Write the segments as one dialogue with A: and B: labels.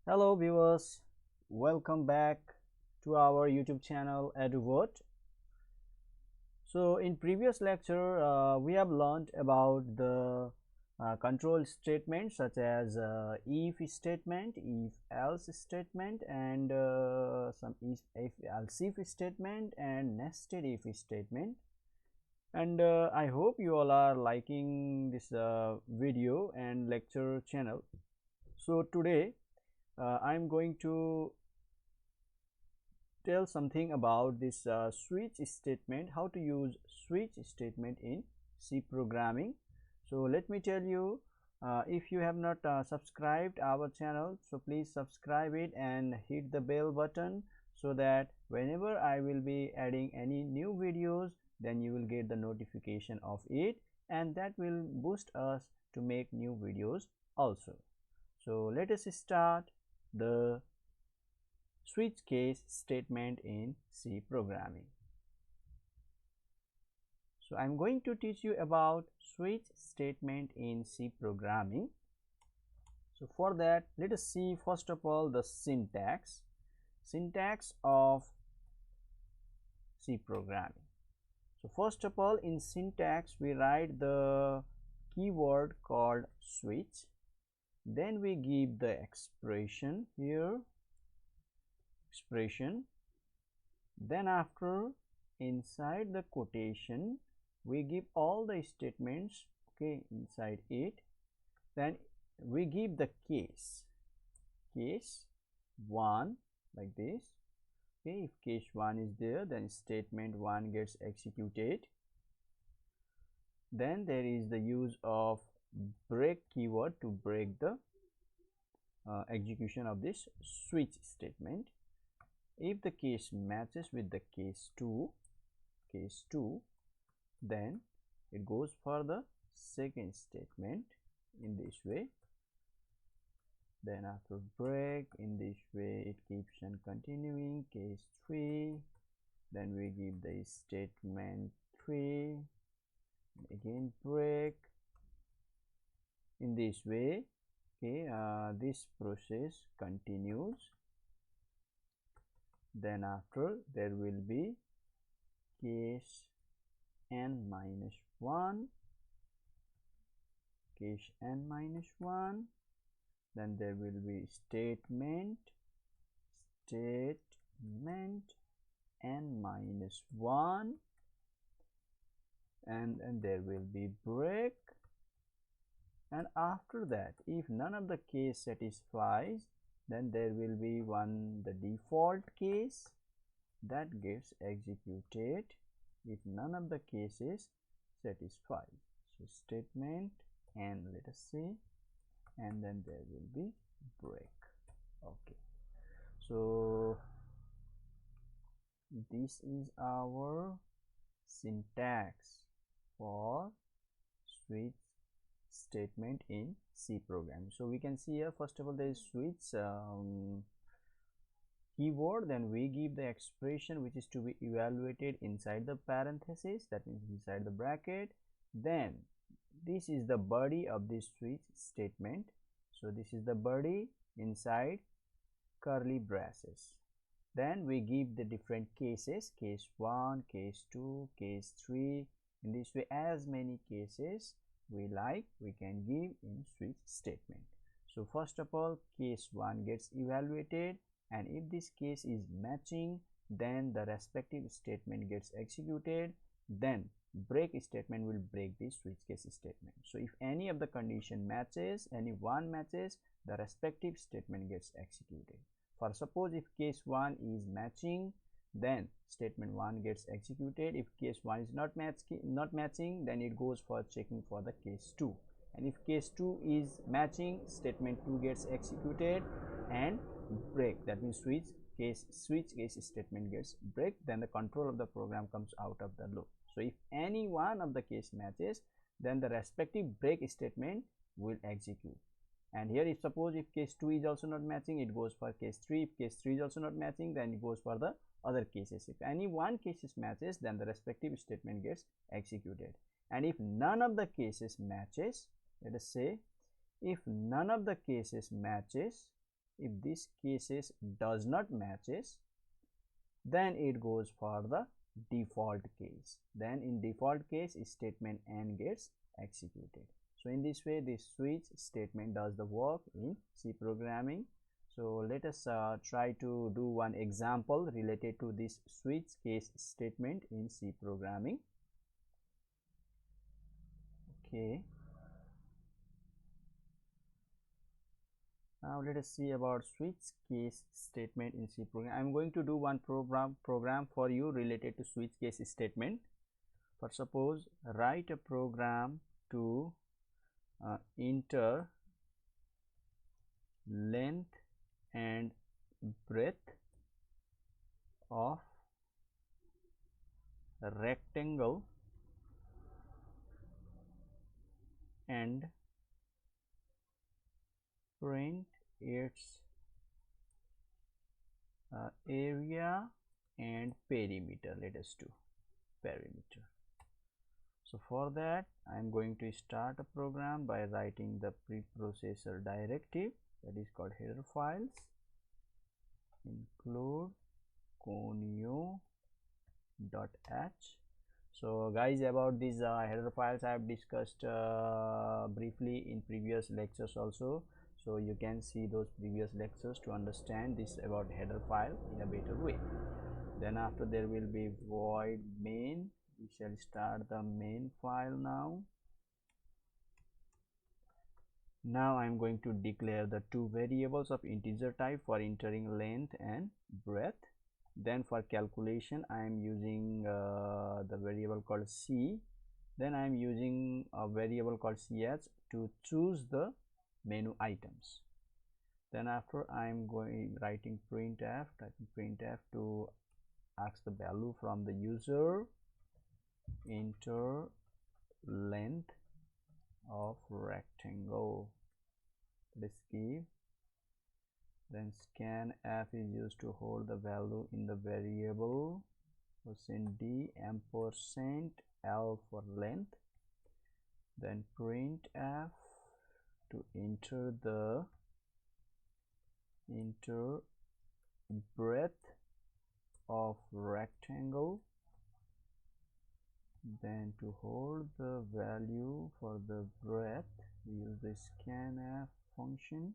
A: Hello viewers, welcome back to our YouTube channel Eduvert. So in previous lecture we have learned about the control statements such as if statement, if else statement, and some if else if statement and nested if statement. And I hope you all are liking this video and lecture channel. So today I'm going to tell something about this switch statement, how to use switch statement in C programming. So let me tell you, if you have not subscribed our channel, so please subscribe it and hit the bell button so that whenever I will be adding any new videos, then you will get the notification of it, and that will boost us to make new videos also. So let us start the switch case statement in C programming. So I'm going to teach you about switch statement in C programming. So for that, let us see first of all the syntax of C programming. So first of all, in syntax we write the keyword called switch, then we give the expression here, then after inside the quotation we give all the statements, okay, inside it. Then we give the case 1 like this, okay. If case 1 is there, then statement 1 gets executed. Then there is the use of break keyword to break the execution of this switch statement. If the case matches with the case 2, then it goes for the second statement in this way. Then after break, in this way it keeps on continuing. Case 3, then we give the statement 3, again break, in this way, okay. This process continues. Then after there will be case n minus 1, then there will be statement n minus 1, and there will be break. And after that, if none of the case satisfies, then there will be the default case that gets executed if none of the cases satisfy. So statement and let us see, and then there will be break. Okay, so this is our syntax for switch statement in C program. So we can see here, first of all, there is switch keyword, then we give the expression which is to be evaluated inside the parenthesis, that means inside the bracket. Then this is the body of this switch statement. So this is the body inside curly braces. Then we give the different cases, case 1, case 2, case 3. In this way, as many cases we like, we can give in switch statement. So first of all, case 1 gets evaluated, and if this case is matching, then the respective statement gets executed. Then break statement will break this switch case statement. So if any of the condition matches, any one matches, the respective statement gets executed. For suppose if case 1 is matching, then statement 1 gets executed. If case 1 is not matching, then it goes for checking for the case 2. And if case 2 is matching, statement 2 gets executed and break, that means switch case statement gets break. Then the control of the program comes out of the loop. So if any one of the case matches, then the respective break statement will execute. And here, if suppose if case 2 is also not matching, it goes for case 3. If case 3 is also not matching, then it goes for the other cases. If any one cases matches, then the respective statement gets executed. And if none of the cases matches, let us say if none of the cases matches, If this cases does not matches, then it goes for the default case. Then in default case, statement N gets executed. So in this way, this switch statement does the work in C programming. So let us try to do one example related to this switch case statement in C programming. Okay. Now let us see about switch case statement in C program. I am going to do one program for you related to switch case statement. For suppose, write a program to enter length and breadth of a rectangle and print its area and perimeter. Let us do perimeter. So for that, I am going to start a program by writing the preprocessor directive, that is called header files, include conio.h. So guys, about these header files I have discussed briefly in previous lectures also. So you can see those previous lectures to understand this about header file in a better way. Then after there will be void main. We shall start the main file now. Now I am going to declare the two variables of integer type for entering length and breadth. Then for calculation, I am using the variable called C. Then I am using a variable called ch to choose the menu items. Then after I am writing printf, typing printf to ask the value from the user, enter length of rectangle. Let's give. Then scanf is used to hold the value in the variable %d %l for length. Then printf to enter breadth of rectangle. Then to hold the value for the breadth, we use the scanf function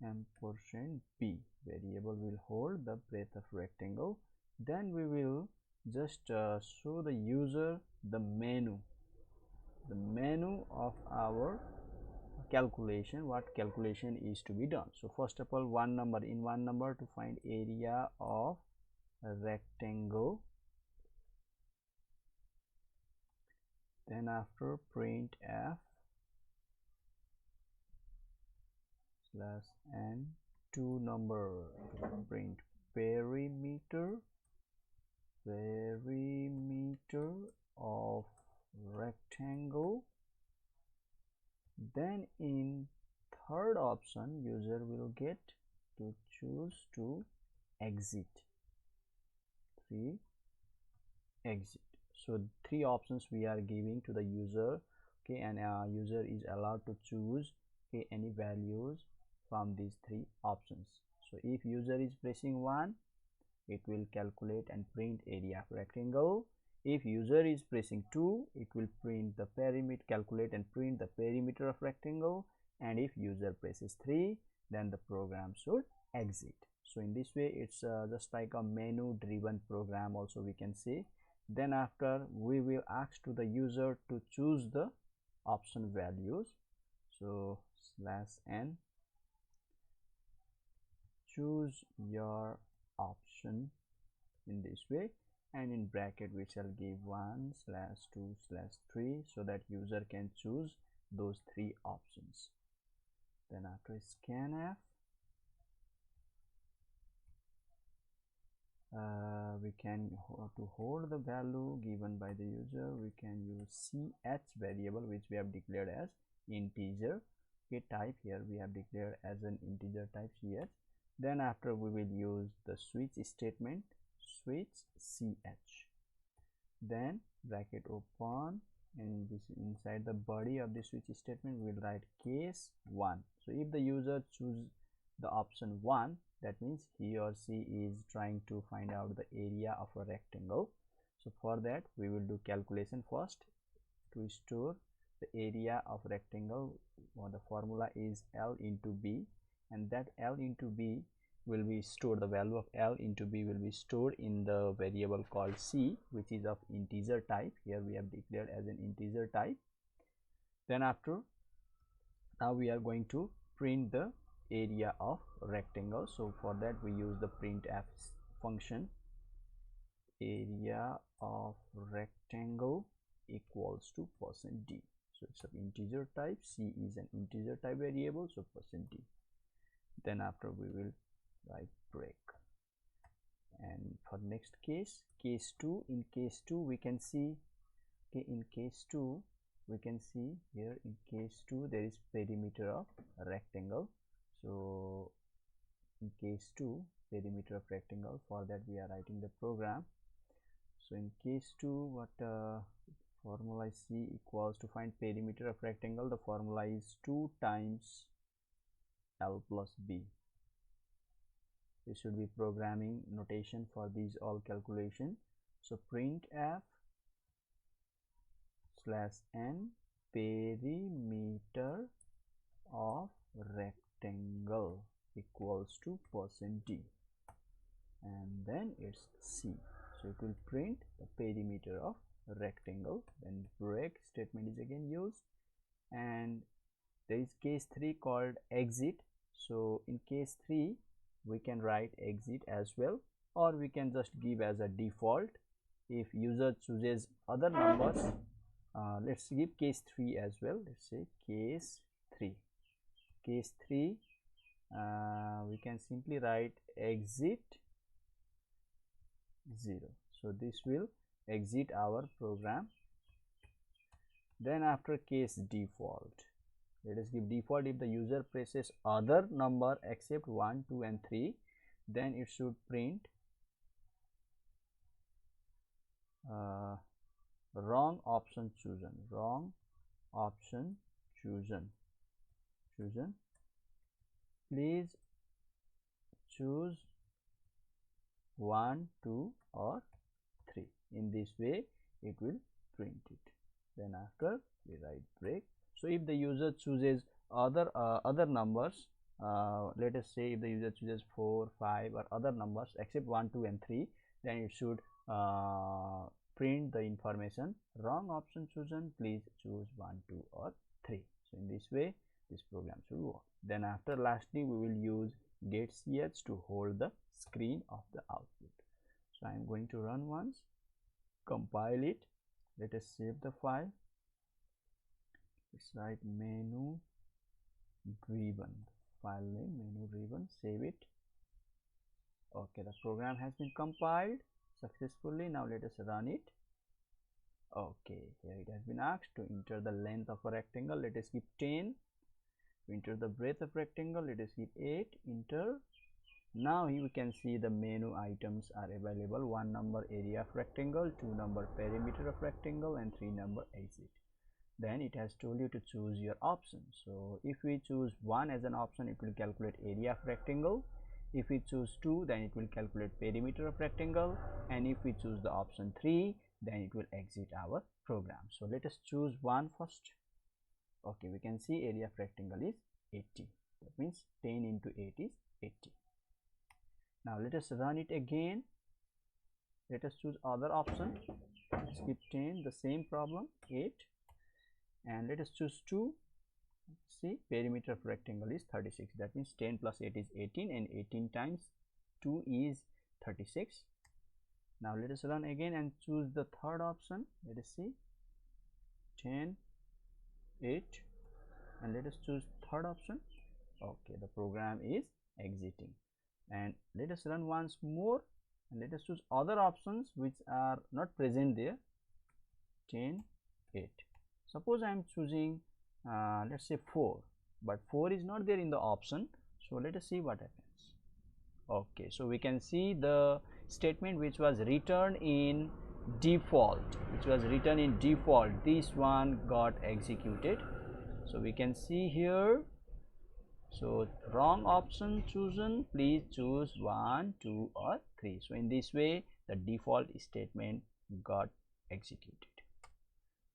A: %b. Variable will hold the breadth of rectangle. Then we will just show the user the menu of our calculation, what calculation is to be done. So first of all, one number to find area of a rectangle. Then after printf /n two number, print perimeter of rectangle. Then in third option, user will get to choose to exit. Exit. So three options we are giving to the user. Okay, and user is allowed to choose any values from these three options. So if user is pressing 1, it will calculate and print area of rectangle. If user is pressing 2, it will print the perimeter, calculate and print the perimeter of rectangle. And if user presses 3, then the program should exit. So in this way, it's just like a menu driven program also we can say. Then after, we will ask to the user to choose the option values. So /n, choose your option in this way, and in bracket we shall give 1/2/3 so that user can choose those three options. Then after scanf, we can to hold the value given by the user, we can use ch variable, which we have declared as integer. Okay, type here we have declared as an integer type ch. Then after, we will use the switch statement, switch ch. Then bracket open, and this inside the body of the switch statement we will write case 1. So if the user choose the option 1, that means he or she is trying to find out the area of a rectangle. So for that we will do calculation first to store the area of rectangle. The formula is L into B, and that L into B will be stored, the value of L into B will be stored in the variable called C, which is of integer type. Here we have declared as an integer type. Then after, now we are going to print the area of rectangle. So for that we use the printf function. Area of rectangle equals to %d. So it's of integer type. C is an integer type variable, so %d. Then after we will write break. And for next case, case 2, in case 2 we can see, okay, in case 2 we can see here, in case 2 there is perimeter of rectangle. So in case 2 perimeter of rectangle, for that we are writing the program. So in case 2, what formula is C equals to find perimeter of rectangle, the formula is 2 times L plus B. This should be programming notation for these all calculation. So printf /n perimeter of rectangle equals to %d, and then it's C. So it will print the perimeter of rectangle. Then break statement is again used, and there is case 3 called exit. So in case 3 we can write exit as well, or we can just give as a default. If user chooses other numbers, let's give case 3 as well. Let's say case 3. Case 3, we can simply write exit 0. So this will exit our program. Then after case default, let us give default. If the user presses other number except 1, 2 and 3, then it should print wrong option chosen. Wrong option chosen. Please choose 1, 2 or 3. In this way it will print it. Then after we write break. So if the user chooses other numbers, let us say if the user chooses 4, 5 or other numbers except 1, 2 and 3, then it should print the information wrong option chosen, please choose 1, 2 or 3. So in this way this program should work. Then after, lastly we will use getch to hold the screen of the output. So I am going to run once, compile it. Let us save the file. Let's write menu driven, file name menu driven, save it. Okay, the program has been compiled successfully. Now let us run it. Okay, here it has been asked to enter the length of a rectangle. Let us give 10. To enter the breadth of rectangle, let us give 8. Enter. Now here we can see the menu items are available. 1 number area of rectangle, 2 number perimeter of rectangle, and 3 number exit. Then it has told you to choose your option. So if we choose 1 as an option, it will calculate area of rectangle. If we choose 2, then it will calculate perimeter of rectangle, and if we choose the option 3, then it will exit our program. So let us choose 1 first. Okay, we can see area of rectangle is 80. That means 10 into 8 is 80. Now let us run it again. Let us choose other option. Skip 10, the same problem, 8, and let us choose 2. See, perimeter of rectangle is 36. That means 10 plus 8 is 18, and 18 times 2 is 36. Now let us run again and choose the third option. Let us see, 10, 8, and let us choose third option. Okay, the program is exiting. And let us run once more, and let us choose other options which are not present there. 10, 8. Suppose I am choosing let's say 4, but 4 is not there in the option. So let us see what happens. Okay, so we can see the statement which was returned in default, which was written in default, this one got executed. So we can see here, so wrong option chosen, please choose 1, 2 or 3. So in this way the default statement got executed.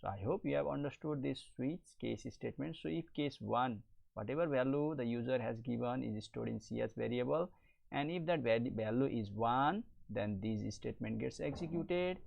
A: So I hope you have understood this switch case statement. So if case 1, whatever value the user has given is stored in CS variable, and if that value is 1, then this statement gets executed,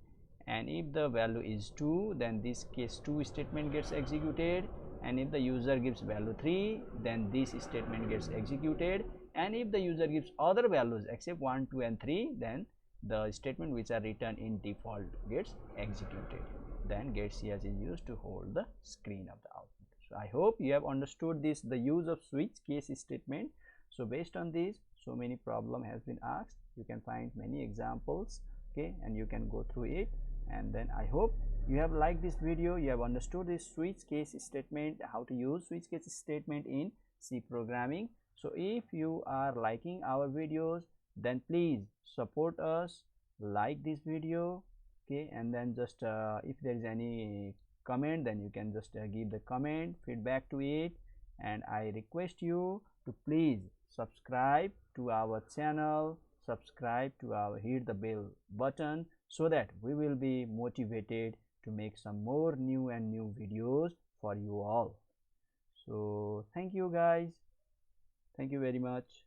A: and if the value is 2, then this case 2 statement gets executed, and if the user gives value 3, then this statement gets executed, and if the user gives other values except 1, 2 and 3, then the statement which are written in default gets executed. Then get CS is used to hold the screen of the output. So I hope you have understood this, the use of switch case statement. So based on this, so many problem has been asked. You can find many examples, okay, and you can go through it. And then I hope you have liked this video, you have understood this switch case statement, how to use switch case statement in C programming. So if you are liking our videos, then please support us, like this video, okay, and then just if there is any comment, then you can just give the comment feedback to it, and I request you to please subscribe to our channel, subscribe to our, hit the bell button, so that we will be motivated to make some more new and new videos for you all. So thank you guys, thank you very much.